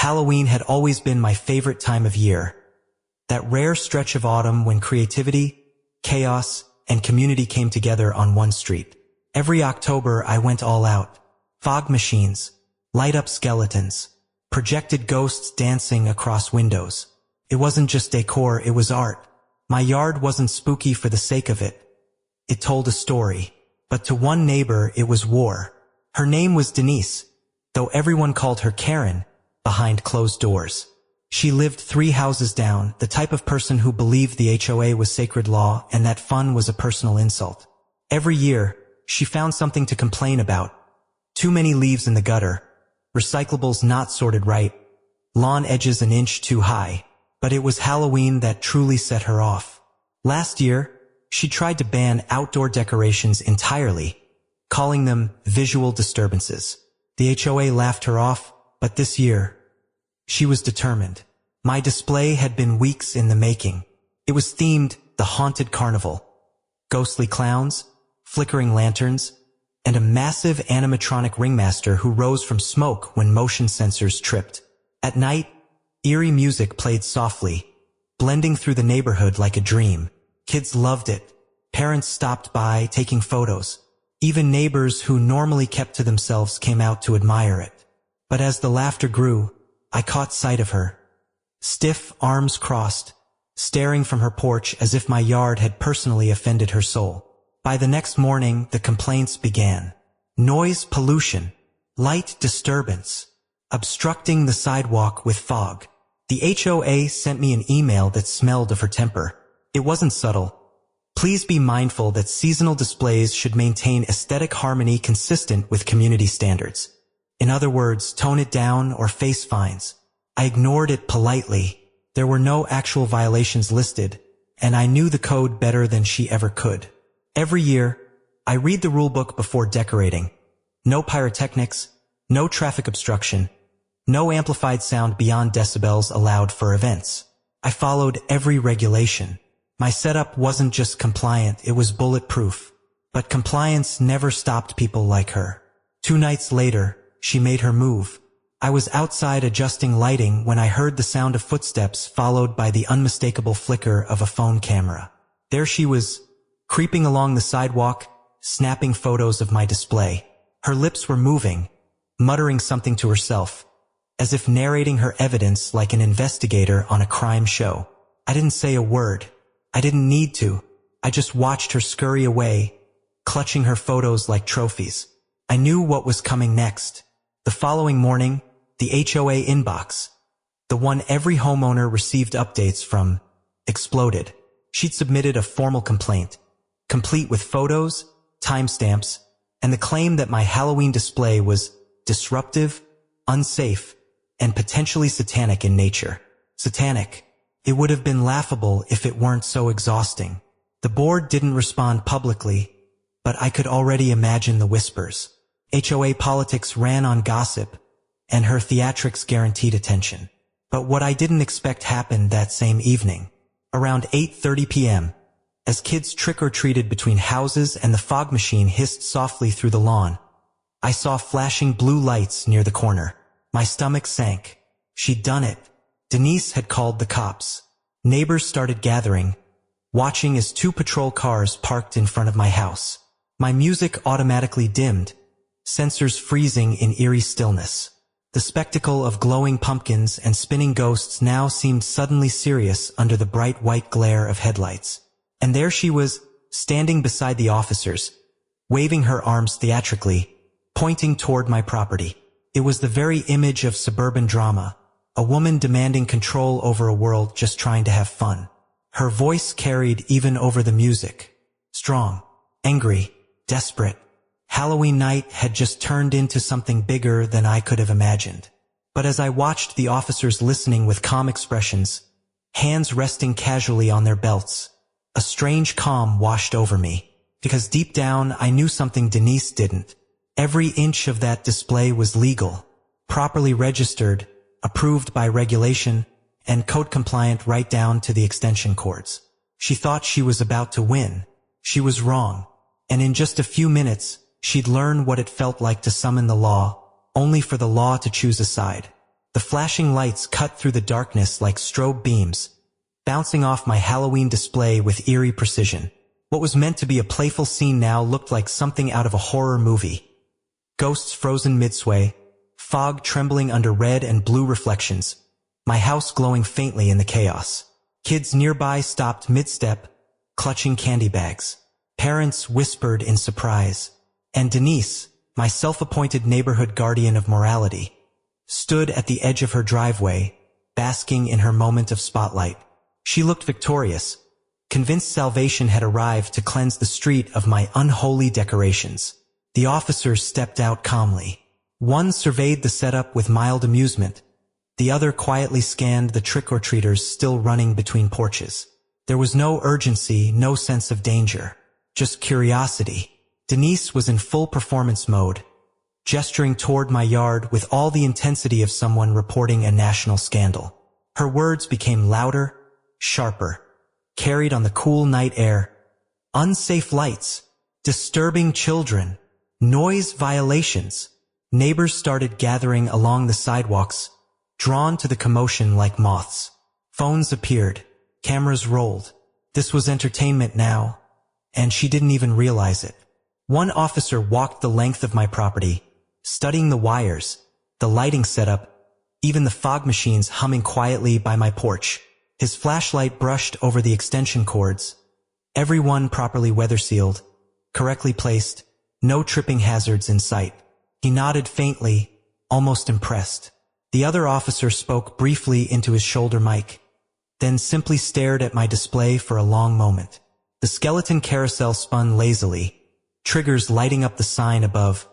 Halloween had always been my favorite time of year. That rare stretch of autumn when creativity, chaos, and community came together on one street. Every October I went all out. Fog machines, light-up skeletons, projected ghosts dancing across windows. It wasn't just decor, it was art. My yard wasn't spooky for the sake of it. It told a story. But to one neighbor, it was war. Her name was Denise, though everyone called her Karen, behind closed doors. She lived 3 houses down, the type of person who believed the HOA was sacred law and that fun was a personal insult. Every year, she found something to complain about. Too many leaves in the gutter, recyclables not sorted right, lawn edges an inch too high. But it was Halloween that truly set her off. Last year, she tried to ban outdoor decorations entirely, calling them visual disturbances. The HOA laughed her off, but this year, she was determined. My display had been weeks in the making. It was themed the Haunted Carnival. Ghostly clowns, flickering lanterns, and a massive animatronic ringmaster who rose from smoke when motion sensors tripped. At night, eerie music played softly, blending through the neighborhood like a dream. Kids loved it. Parents stopped by, taking photos. Even neighbors who normally kept to themselves came out to admire it. But as the laughter grew, I caught sight of her. Stiff, arms crossed, staring from her porch as if my yard had personally offended her soul. By the next morning, the complaints began. Noise pollution, light disturbance, obstructing the sidewalk with fog. The HOA sent me an email that smelled of her temper. It wasn't subtle. Please be mindful that seasonal displays should maintain aesthetic harmony consistent with community standards. In other words, tone it down or face fines. I ignored it politely. There were no actual violations listed, and I knew the code better than she ever could. Every year, I read the rulebook before decorating. No pyrotechnics, no traffic obstruction, no amplified sound beyond decibels allowed for events. I followed every regulation. My setup wasn't just compliant, it was bulletproof. But compliance never stopped people like her. 2 nights later, she made her move. I was outside adjusting lighting when I heard the sound of footsteps followed by the unmistakable flicker of a phone camera. There she was, creeping along the sidewalk, snapping photos of my display. Her lips were moving, muttering something to herself, as if narrating her evidence like an investigator on a crime show. I didn't say a word. I didn't need to. I just watched her scurry away, clutching her photos like trophies. I knew what was coming next. The following morning, the HOA inbox, the one every homeowner received updates from, exploded. She'd submitted a formal complaint, complete with photos, timestamps, and the claim that my Halloween display was disruptive, unsafe, and potentially satanic in nature. Satanic. It would have been laughable if it weren't so exhausting. The board didn't respond publicly, but I could already imagine the whispers. HOA politics ran on gossip, and her theatrics guaranteed attention. But what I didn't expect happened that same evening. Around 8:30 p.m., as kids trick-or-treated between houses and the fog machine hissed softly through the lawn, I saw flashing blue lights near the corner. My stomach sank. She'd done it. Denise had called the cops. Neighbors started gathering, watching as 2 patrol cars parked in front of my house. My music automatically dimmed, sensors freezing in eerie stillness. The spectacle of glowing pumpkins and spinning ghosts now seemed suddenly serious under the bright white glare of headlights. And there she was, standing beside the officers, waving her arms theatrically, pointing toward my property. It was the very image of suburban drama, a woman demanding control over a world just trying to have fun. Her voice carried even over the music. Strong, angry, desperate. Halloween night had just turned into something bigger than I could have imagined. But as I watched the officers listening with calm expressions, hands resting casually on their belts, a strange calm washed over me. Because deep down, I knew something Denise didn't. Every inch of that display was legal, properly registered, approved by regulation, and code-compliant right down to the extension cords. She thought she was about to win. She was wrong. And in just a few minutes, she'd learn what it felt like to summon the law, only for the law to choose a side. The flashing lights cut through the darkness like strobe beams, bouncing off my Halloween display with eerie precision. What was meant to be a playful scene now looked like something out of a horror movie. Ghosts frozen mid-sway, fog trembling under red and blue reflections, my house glowing faintly in the chaos. Kids nearby stopped mid-step, clutching candy bags. Parents whispered in surprise. And Denise, my self-appointed neighborhood guardian of morality, stood at the edge of her driveway, basking in her moment of spotlight. She looked victorious, convinced salvation had arrived to cleanse the street of my unholy decorations. The officers stepped out calmly. One surveyed the setup with mild amusement. The other quietly scanned the trick-or-treaters still running between porches. There was no urgency, no sense of danger, just curiosity. Denise was in full performance mode, gesturing toward my yard with all the intensity of someone reporting a national scandal. Her words became louder, sharper, carried on the cool night air. Unsafe lights, disturbing children, noise violations. Neighbors started gathering along the sidewalks, drawn to the commotion like moths. Phones appeared, cameras rolled. This was entertainment now, and she didn't even realize it. One officer walked the length of my property, studying the wires, the lighting setup, even the fog machines humming quietly by my porch. His flashlight brushed over the extension cords, every one properly weather-sealed, correctly placed, no tripping hazards in sight. He nodded faintly, almost impressed. The other officer spoke briefly into his shoulder mic, then simply stared at my display for a long moment. The skeleton carousel spun lazily, triggers lighting up the sign above,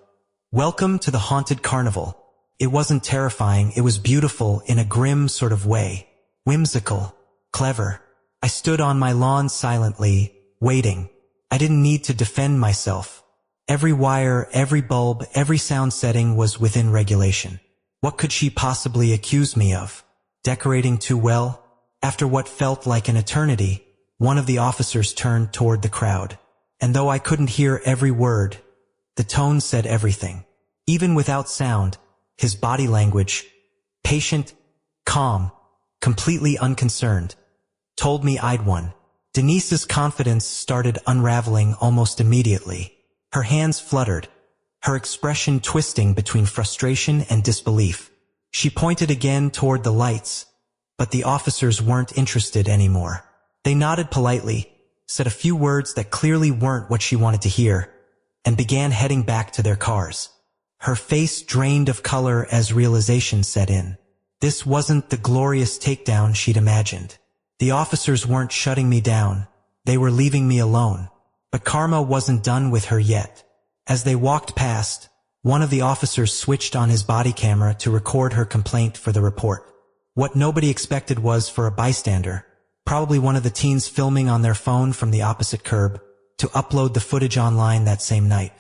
"Welcome to the Haunted Carnival." It wasn't terrifying, it was beautiful in a grim sort of way. Whimsical, clever. I stood on my lawn silently, waiting. I didn't need to defend myself. Every wire, every bulb, every sound setting was within regulation. What could she possibly accuse me of? Decorating too well? After what felt like an eternity, one of the officers turned toward the crowd. And though I couldn't hear every word, the tone said everything. Even without sound, his body language, patient, calm, completely unconcerned, told me I'd won. Denise's confidence started unraveling almost immediately. Her hands fluttered, her expression twisting between frustration and disbelief. She pointed again toward the lights, but the officers weren't interested anymore. They nodded politely, said a few words that clearly weren't what she wanted to hear, and began heading back to their cars. Her face drained of color as realization set in. This wasn't the glorious takedown she'd imagined. The officers weren't shutting me down, they were leaving me alone. But karma wasn't done with her yet. As they walked past, one of the officers switched on his body camera to record her complaint for the report. What nobody expected was for a bystander, probably one of the teens filming on their phone from the opposite curb, to upload the footage online that same night.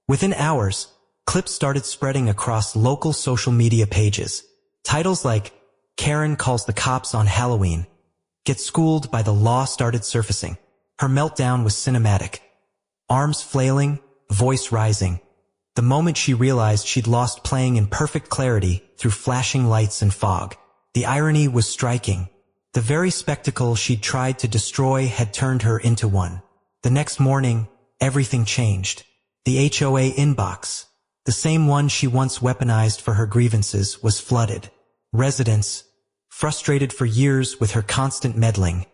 Within hours, clips started spreading across local social media pages. Titles like, "Karen calls the cops on Halloween," "Get schooled by the law" started surfacing. Her meltdown was cinematic. Arms flailing, voice rising. The moment she realized she'd lost playing in perfect clarity through flashing lights and fog. The irony was striking. The very spectacle she'd tried to destroy had turned her into one. The next morning, everything changed. The HOA inbox, the same one she once weaponized for her grievances, was flooded. Residents, frustrated for years with her constant meddling,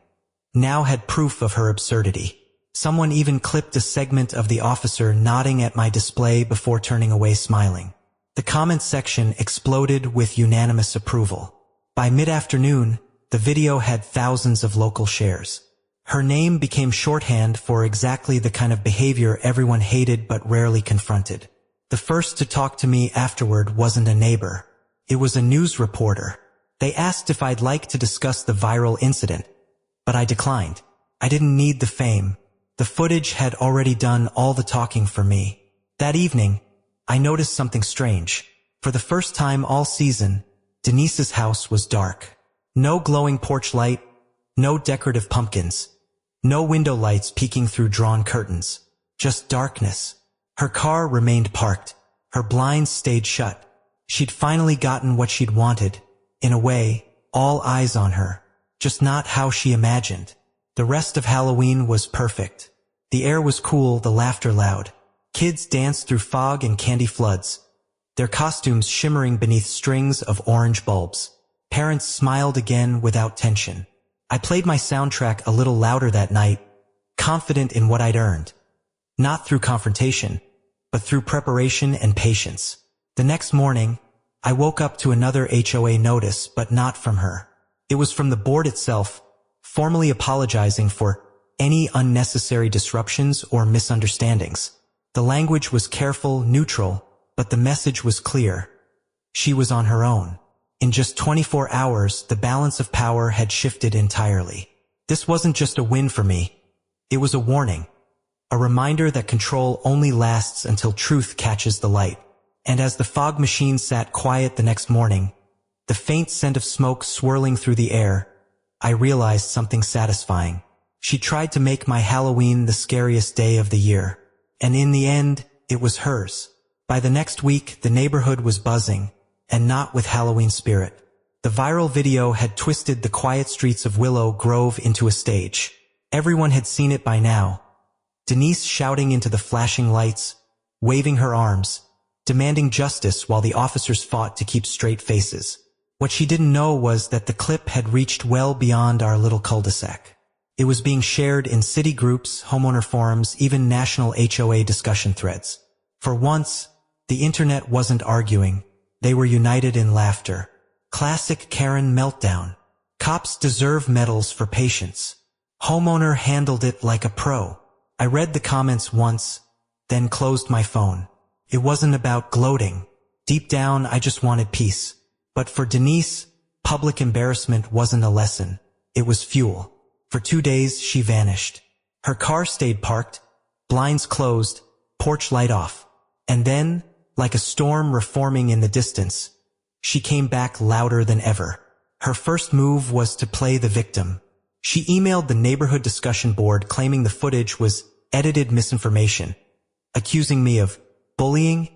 now had proof of her absurdity. Someone even clipped a segment of the officer nodding at my display before turning away smiling. The comment section exploded with unanimous approval. By mid-afternoon, the video had thousands of local shares. Her name became shorthand for exactly the kind of behavior everyone hated but rarely confronted. The first to talk to me afterward wasn't a neighbor. It was a news reporter. They asked if I'd like to discuss the viral incident, but I declined. I didn't need the fame. The footage had already done all the talking for me. That evening, I noticed something strange. For the first time all season, Denise's house was dark. No glowing porch light, no decorative pumpkins, no window lights peeking through drawn curtains. Just darkness. Her car remained parked. Her blinds stayed shut. She'd finally gotten what she'd wanted, In a way, all eyes on her, just not how she imagined. The rest of Halloween was perfect. The air was cool, the laughter loud. Kids danced through fog and candy floods, their costumes shimmering beneath strings of orange bulbs. Parents smiled again without tension. I played my soundtrack a little louder that night, confident in what I'd earned. Not through confrontation, but through preparation and patience. The next morning, I woke up to another HOA notice, but not from her. It was from the board itself, formally apologizing for any unnecessary disruptions or misunderstandings. The language was careful, neutral, but the message was clear. She was on her own. In just 24 hours, the balance of power had shifted entirely. This wasn't just a win for me. It was a warning. A reminder that control only lasts until truth catches the light. And as the fog machine sat quiet the next morning, the faint scent of smoke swirling through the air, I realized something satisfying. She tried to make my Halloween the scariest day of the year. And in the end, it was hers. By the next week, the neighborhood was buzzing, and not with Halloween spirit. The viral video had twisted the quiet streets of Willow Grove into a stage. Everyone had seen it by now. Denise shouting into the flashing lights, waving her arms, demanding justice while the officers fought to keep straight faces. What she didn't know was that the clip had reached well beyond our little cul-de-sac. It was being shared in city groups, homeowner forums, even national HOA discussion threads. For once, the internet wasn't arguing. They were united in laughter. Classic Karen meltdown. Cops deserve medals for patience. Homeowner handled it like a pro. I read the comments once, then closed my phone. It wasn't about gloating. Deep down, I just wanted peace. But for Denise, public embarrassment wasn't a lesson. It was fuel. For 2 days, she vanished. Her car stayed parked, blinds closed, porch light off. And then, like a storm reforming in the distance, she came back louder than ever. Her first move was to play the victim. She emailed the neighborhood discussion board claiming the footage was edited misinformation, accusing me of bullying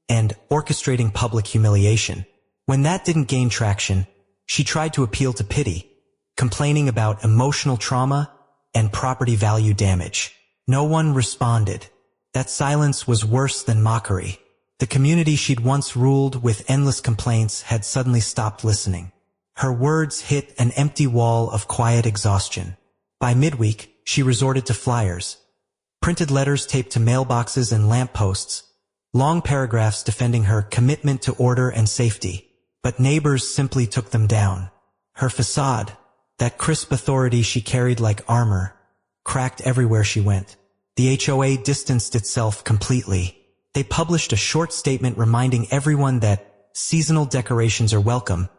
and orchestrating public humiliation. When that didn't gain traction, she tried to appeal to pity, complaining about emotional trauma and property value damage. No one responded. That silence was worse than mockery. The community she'd once ruled with endless complaints had suddenly stopped listening. Her words hit an empty wall of quiet exhaustion. By midweek, she resorted to flyers, printed letters taped to mailboxes and lampposts, long paragraphs defending her commitment to order and safety. But neighbors simply took them down. Her facade, that crisp authority she carried like armor, cracked everywhere she went. The HOA distanced itself completely. They published a short statement reminding everyone that seasonal decorations are welcome,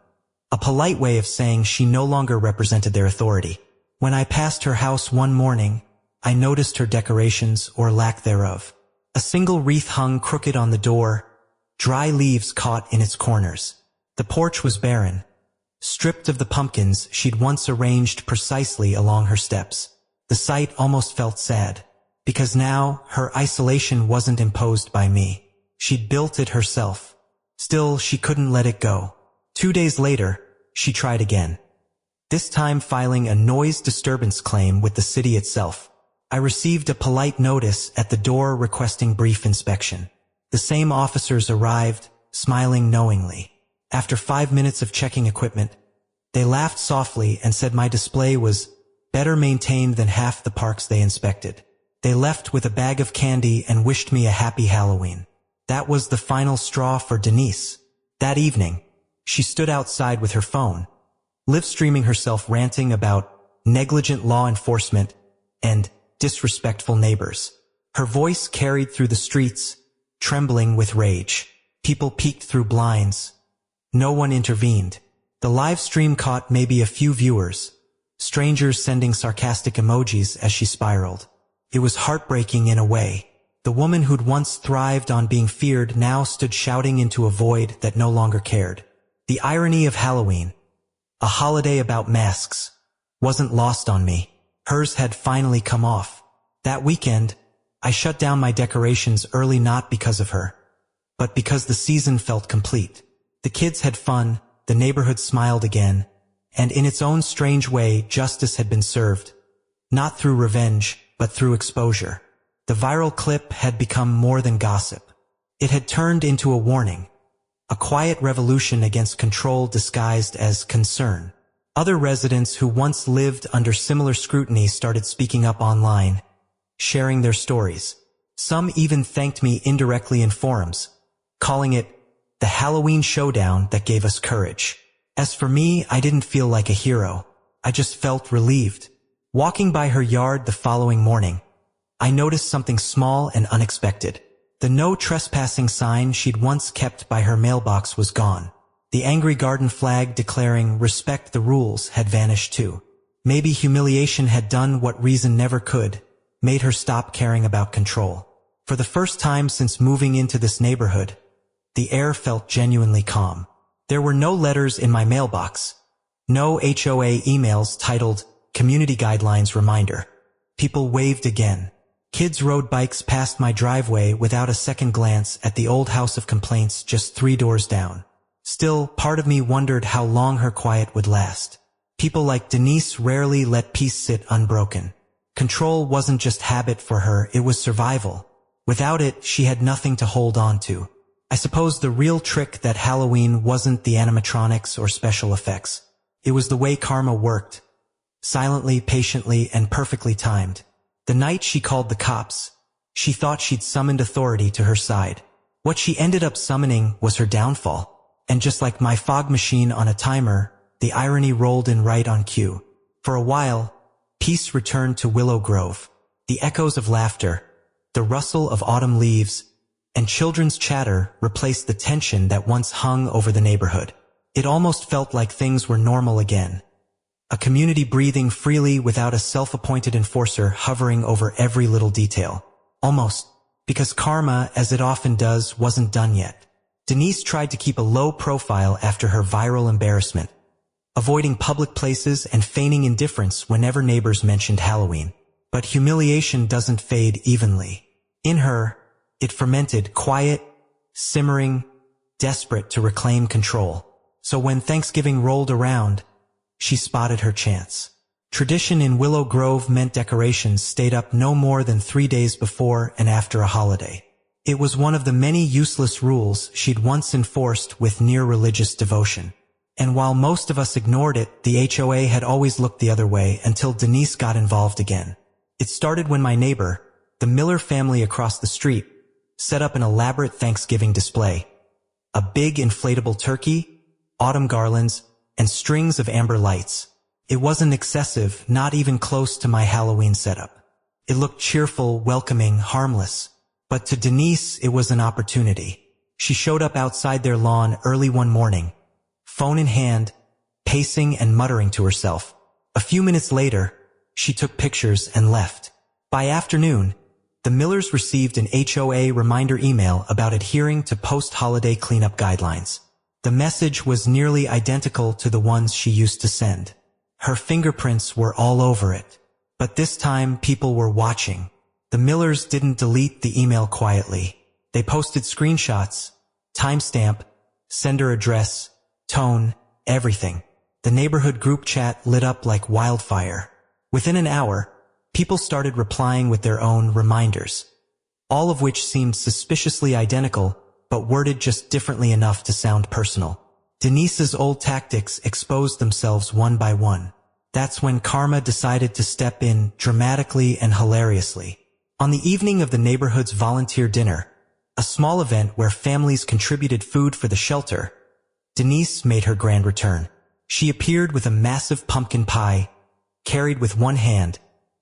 a polite way of saying she no longer represented their authority. When I passed her house one morning, I noticed her decorations or lack thereof. A single wreath hung crooked on the door, dry leaves caught in its corners. The porch was barren, stripped of the pumpkins she'd once arranged precisely along her steps. The sight almost felt sad, because now her isolation wasn't imposed by me. She'd built it herself. Still, she couldn't let it go. 2 days later, she tried again, this time filing a noise disturbance claim with the city itself. I received a polite notice at the door requesting brief inspection. The same officers arrived, smiling knowingly. After 5 minutes of checking equipment, they laughed softly and said my display was better maintained than half the parks they inspected. They left with a bag of candy and wished me a happy Halloween. That was the final straw for Denise. That evening, she stood outside with her phone, live-streaming herself ranting about negligent law enforcement and disrespectful neighbors. Her voice carried through the streets, trembling with rage. People peeked through blinds. No one intervened. The live stream caught maybe a few viewers, strangers sending sarcastic emojis as she spiraled. It was heartbreaking in a way. The woman who'd once thrived on being feared now stood shouting into a void that no longer cared. The irony of Halloween, a holiday about masks, wasn't lost on me. Hers had finally come off. That weekend, I shut down my decorations early not because of her, but because the season felt complete. The kids had fun, the neighborhood smiled again, and in its own strange way, justice had been served. Not through revenge, but through exposure. The viral clip had become more than gossip. It had turned into a warning, a quiet revolution against control disguised as concern. Other residents who once lived under similar scrutiny started speaking up online, sharing their stories. Some even thanked me indirectly in forums, calling it the Halloween showdown that gave us courage. As for me, I didn't feel like a hero. I just felt relieved. Walking by her yard the following morning, I noticed something small and unexpected. The no trespassing sign she'd once kept by her mailbox was gone. The angry garden flag declaring respect the rules had vanished too. Maybe humiliation had done what reason never could, made her stop caring about control. For the first time since moving into this neighborhood, the air felt genuinely calm. There were no letters in my mailbox, no HOA emails titled Community Guidelines Reminder. People waved again. Kids rode bikes past my driveway without a second glance at the old house of complaints just 3 doors down. Still, part of me wondered how long her quiet would last. People like Denise rarely let peace sit unbroken. Control wasn't just habit for her, it was survival. Without it, she had nothing to hold on to. I suppose the real trick that Halloween wasn't the animatronics or special effects. It was the way karma worked. Silently, patiently, and perfectly timed. The night she called the cops, she thought she'd summoned authority to her side. What she ended up summoning was her downfall. And just like my fog machine on a timer, the irony rolled in right on cue. For a while, peace returned to Willow Grove. The echoes of laughter, the rustle of autumn leaves, and children's chatter replaced the tension that once hung over the neighborhood. It almost felt like things were normal again. A community breathing freely without a self-appointed enforcer hovering over every little detail. Almost, because karma, as it often does, wasn't done yet. Denise tried to keep a low profile after her viral embarrassment, avoiding public places and feigning indifference whenever neighbors mentioned Halloween. But humiliation doesn't fade evenly. In her, it fermented, quiet, simmering, desperate to reclaim control. So when Thanksgiving rolled around, she spotted her chance. Tradition in Willow Grove meant decorations stayed up no more than 3 days before and after a holiday. It was one of the many useless rules she'd once enforced with near-religious devotion. And while most of us ignored it, the HOA had always looked the other way until Denise got involved again. It started when my neighbor, the Miller family across the street, set up an elaborate Thanksgiving display. A big inflatable turkey, autumn garlands, and strings of amber lights. It wasn't excessive, not even close to my Halloween setup. It looked cheerful, welcoming, harmless. But to Denise, it was an opportunity. She showed up outside their lawn early one morning, phone in hand, pacing and muttering to herself. A few minutes later, she took pictures and left. By afternoon, the Millers received an HOA reminder email about adhering to post-holiday cleanup guidelines. The message was nearly identical to the ones she used to send. Her fingerprints were all over it. But this time, people were watching. The Millers didn't delete the email quietly. They posted screenshots, timestamp, sender address, tone, everything. The neighborhood group chat lit up like wildfire. Within an hour, people started replying with their own reminders, all of which seemed suspiciously identical, but worded just differently enough to sound personal. Denise's old tactics exposed themselves one by one. That's when karma decided to step in dramatically and hilariously. On the evening of the neighborhood's volunteer dinner, a small event where families contributed food for the shelter, Denise made her grand return. She appeared with a massive pumpkin pie, carried with one hand,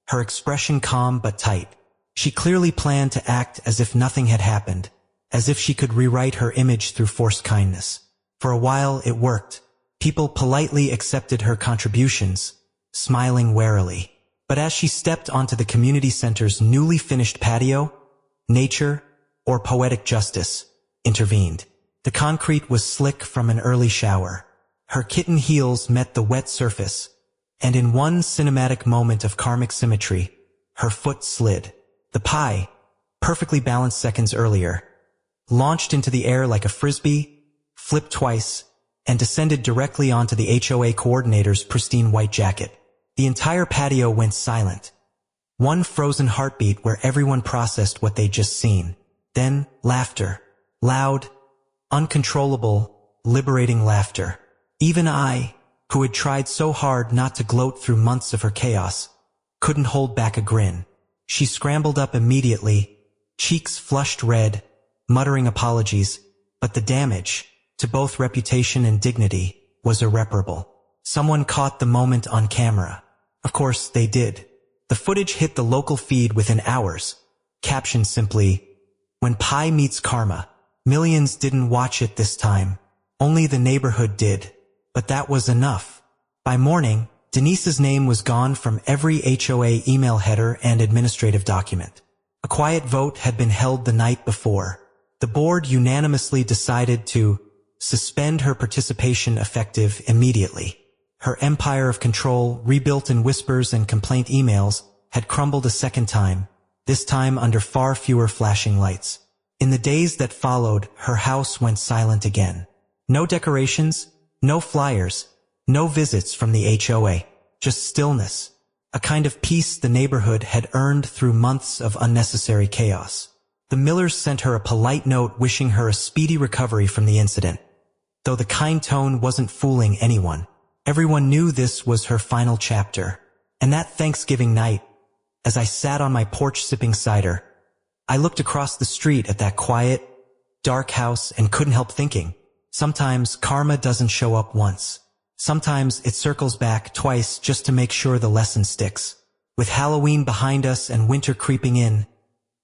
her expression calm but tight. She clearly planned to act as if nothing had happened, as if she could rewrite her image through forced kindness. For a while, it worked. People politely accepted her contributions, smiling warily. But as she stepped onto the community center's newly finished patio, nature, or poetic justice, intervened. The concrete was slick from an early shower. Her kitten heels met the wet surface, and in one cinematic moment of karmic symmetry, her foot slid. The pie, perfectly balanced seconds earlier, launched into the air like a frisbee, flipped twice, and descended directly onto the HOA coordinator's pristine white jacket. The entire patio went silent. One frozen heartbeat where everyone processed what they'd just seen. Then, laughter. Loud, uncontrollable, liberating laughter. Even I, who had tried so hard not to gloat through months of her chaos, couldn't hold back a grin. She scrambled up immediately, cheeks flushed red, muttering apologies, but the damage, to both reputation and dignity, was irreparable. Someone caught the moment on camera. Of course, they did. The footage hit the local feed within hours, captioned simply, "When Pie meets Karma." Millions didn't watch it this time. Only the neighborhood did. But that was enough. By morning, Denise's name was gone from every HOA email header and administrative document. A quiet vote had been held the night before. The board unanimously decided to suspend her participation effective immediately. Her empire of control, rebuilt in whispers and complaint emails, had crumbled a second time, this time under far fewer flashing lights. In the days that followed, her house went silent again. No decorations, no flyers, no visits from the HOA, just stillness, a kind of peace the neighborhood had earned through months of unnecessary chaos. The Millers sent her a polite note wishing her a speedy recovery from the incident. Though the kind tone wasn't fooling anyone, everyone knew this was her final chapter. And that Thanksgiving night, as I sat on my porch sipping cider, I looked across the street at that quiet, dark house and couldn't help thinking, sometimes karma doesn't show up once. Sometimes it circles back twice just to make sure the lesson sticks. With Halloween behind us and winter creeping in,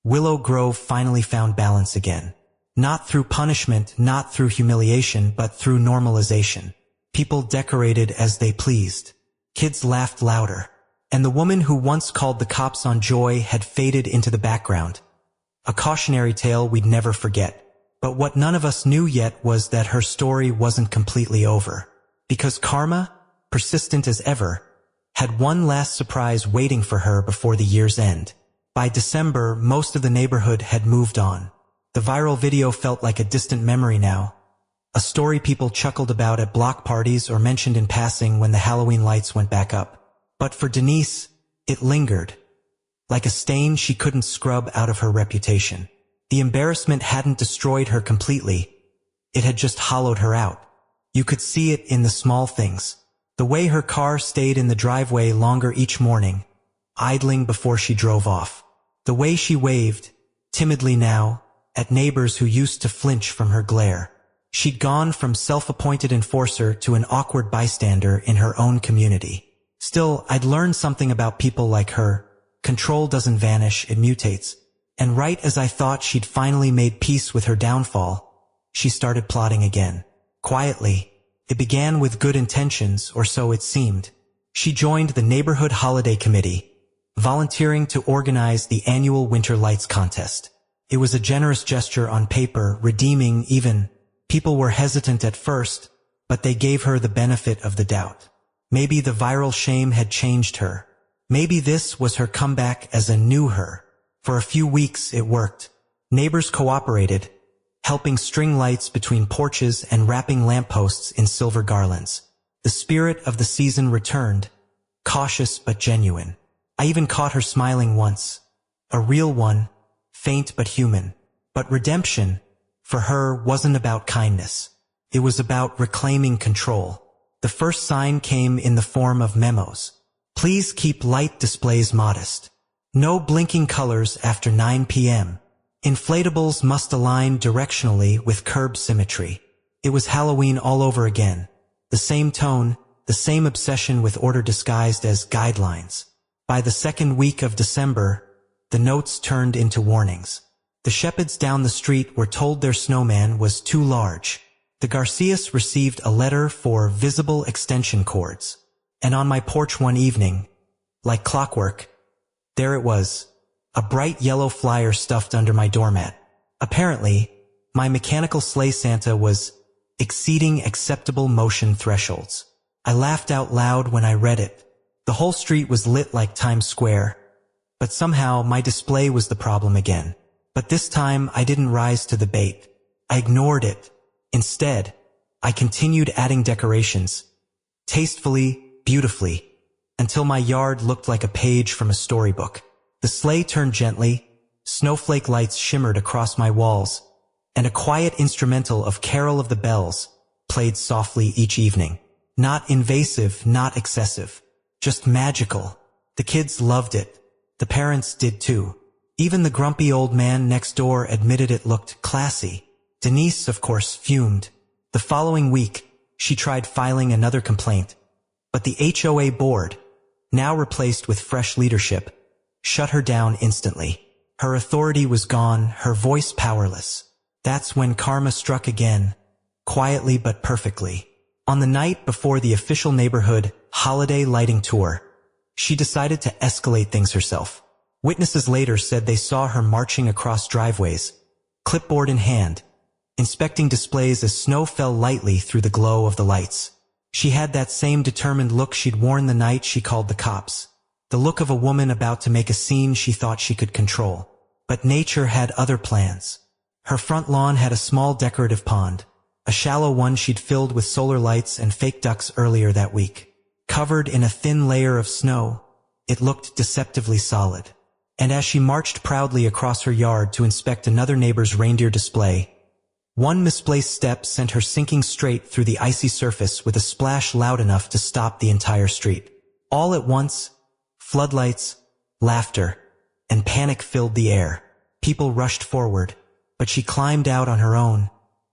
Willow Grove finally found balance again. Not through punishment, not through humiliation, but through normalization. People decorated as they pleased. Kids laughed louder. And the woman who once called the cops on Joy had faded into the background. A cautionary tale we'd never forget. But what none of us knew yet was that her story wasn't completely over. Because karma, persistent as ever, had one last surprise waiting for her before the year's end. By December, most of the neighborhood had moved on. The viral video felt like a distant memory now. A story people chuckled about at block parties or mentioned in passing when the Halloween lights went back up. But for Denise, it lingered. Like a stain she couldn't scrub out of her reputation. The embarrassment hadn't destroyed her completely. It had just hollowed her out. You could see it in the small things. The way her car stayed in the driveway longer each morning, idling before she drove off. The way she waved, timidly now, at neighbors who used to flinch from her glare. She'd gone from self-appointed enforcer to an awkward bystander in her own community. Still, I'd learned something about people like her. Control doesn't vanish, it mutates. And right as I thought she'd finally made peace with her downfall, she started plotting again. Quietly. It began with good intentions, or so it seemed. She joined the neighborhood holiday committee, volunteering to organize the annual Winter Lights contest. It was a generous gesture on paper, redeeming even. People were hesitant at first, but they gave her the benefit of the doubt. Maybe the viral shame had changed her. Maybe this was her comeback as a new her. For a few weeks it worked. Neighbors cooperated, helping string lights between porches and wrapping lampposts in silver garlands. The spirit of the season returned, cautious but genuine. I even caught her smiling once. A real one, faint but human. But redemption, for her, wasn't about kindness. It was about reclaiming control. The first sign came in the form of memos. Please keep light displays modest. No blinking colors after 9 p.m. Inflatables must align directionally with curb symmetry. It was Halloween all over again. The same tone, the same obsession with order disguised as guidelines. By the second week of December, the notes turned into warnings. The shepherds down the street were told their snowman was too large. The Garcias received a letter for visible extension cords. And on my porch one evening, like clockwork, there it was, a bright yellow flyer stuffed under my doormat. Apparently, my mechanical sleigh Santa was exceeding acceptable motion thresholds. I laughed out loud when I read it. The whole street was lit like Times Square, but somehow my display was the problem again. But this time I didn't rise to the bait. I ignored it. Instead, I continued adding decorations, tastefully, beautifully, until my yard looked like a page from a storybook. The sleigh turned gently, snowflake lights shimmered across my walls, and a quiet instrumental of Carol of the Bells played softly each evening. Not invasive, not excessive, just magical. The kids loved it. The parents did too. Even the grumpy old man next door admitted it looked classy. Denise, of course, fumed. The following week, she tried filing another complaint, but the HOA board, now replaced with fresh leadership, shut her down instantly. Her authority was gone, her voice powerless. That's when karma struck again, quietly but perfectly. On the night before the official neighborhood holiday lighting tour, she decided to escalate things herself. Witnesses later said they saw her marching across driveways, clipboard in hand, inspecting displays as snow fell lightly through the glow of the lights. She had that same determined look she'd worn the night she called the cops. The look of a woman about to make a scene she thought she could control. But nature had other plans. Her front lawn had a small decorative pond, a shallow one she'd filled with solar lights and fake ducks earlier that week. Covered in a thin layer of snow, it looked deceptively solid. And as she marched proudly across her yard to inspect another neighbor's reindeer display, one misplaced step sent her sinking straight through the icy surface with a splash loud enough to stop the entire street. All at once, floodlights, laughter, and panic filled the air. People rushed forward, but she climbed out on her own,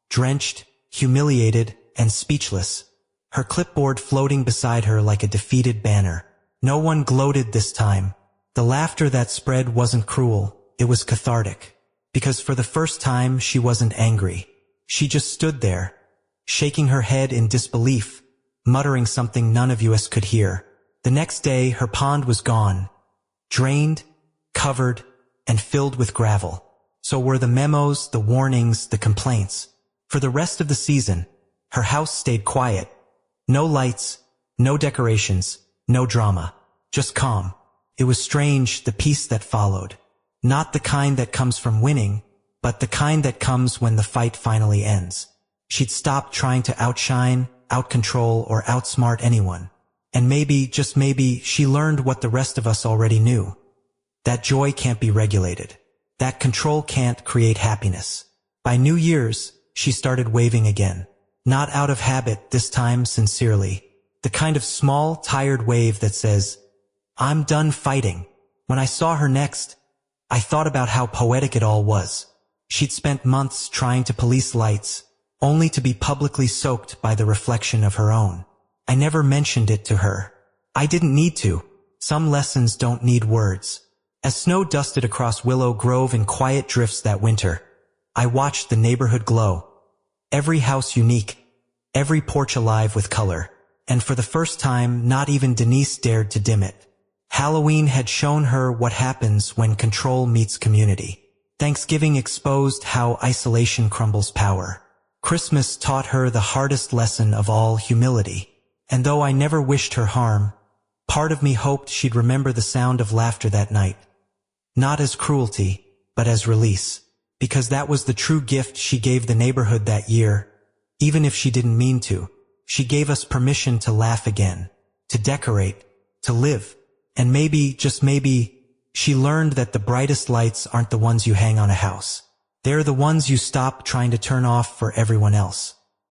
drenched, humiliated, and speechless, her clipboard floating beside her like a defeated banner. No one gloated this time. The laughter that spread wasn't cruel, it was cathartic. Because for the first time, she wasn't angry. She just stood there, shaking her head in disbelief, muttering something none of us could hear. The next day, her pond was gone, drained, covered, and filled with gravel. So were the memos, the warnings, the complaints. For the rest of the season, her house stayed quiet. No lights, no decorations, no drama, just calm. It was strange, the peace that followed. Not the kind that comes from winning, but the kind that comes when the fight finally ends. She'd stopped trying to outshine, outcontrol, or outsmart anyone. And maybe, just maybe, she learned what the rest of us already knew. That joy can't be regulated. That control can't create happiness. By New Year's, she started waving again. Not out of habit, this time sincerely. The kind of small, tired wave that says, "I'm done fighting." When I saw her next, I thought about how poetic it all was. She'd spent months trying to police lights, only to be publicly soaked by the reflection of her own. I never mentioned it to her. I didn't need to. Some lessons don't need words. As snow dusted across Willow Grove in quiet drifts that winter, I watched the neighborhood glow. Every house unique, every porch alive with color. And for the first time, not even Denise dared to dim it. Halloween had shown her what happens when control meets community. Thanksgiving exposed how isolation crumbles power. Christmas taught her the hardest lesson of all, humility. And though I never wished her harm, part of me hoped she'd remember the sound of laughter that night. Not as cruelty, but as release. Because that was the true gift she gave the neighborhood that year, even if she didn't mean to. She gave us permission to laugh again, to decorate, to live. And maybe, just maybe, she learned that the brightest lights aren't the ones you hang on a house. They're the ones you stop trying to turn off for everyone else.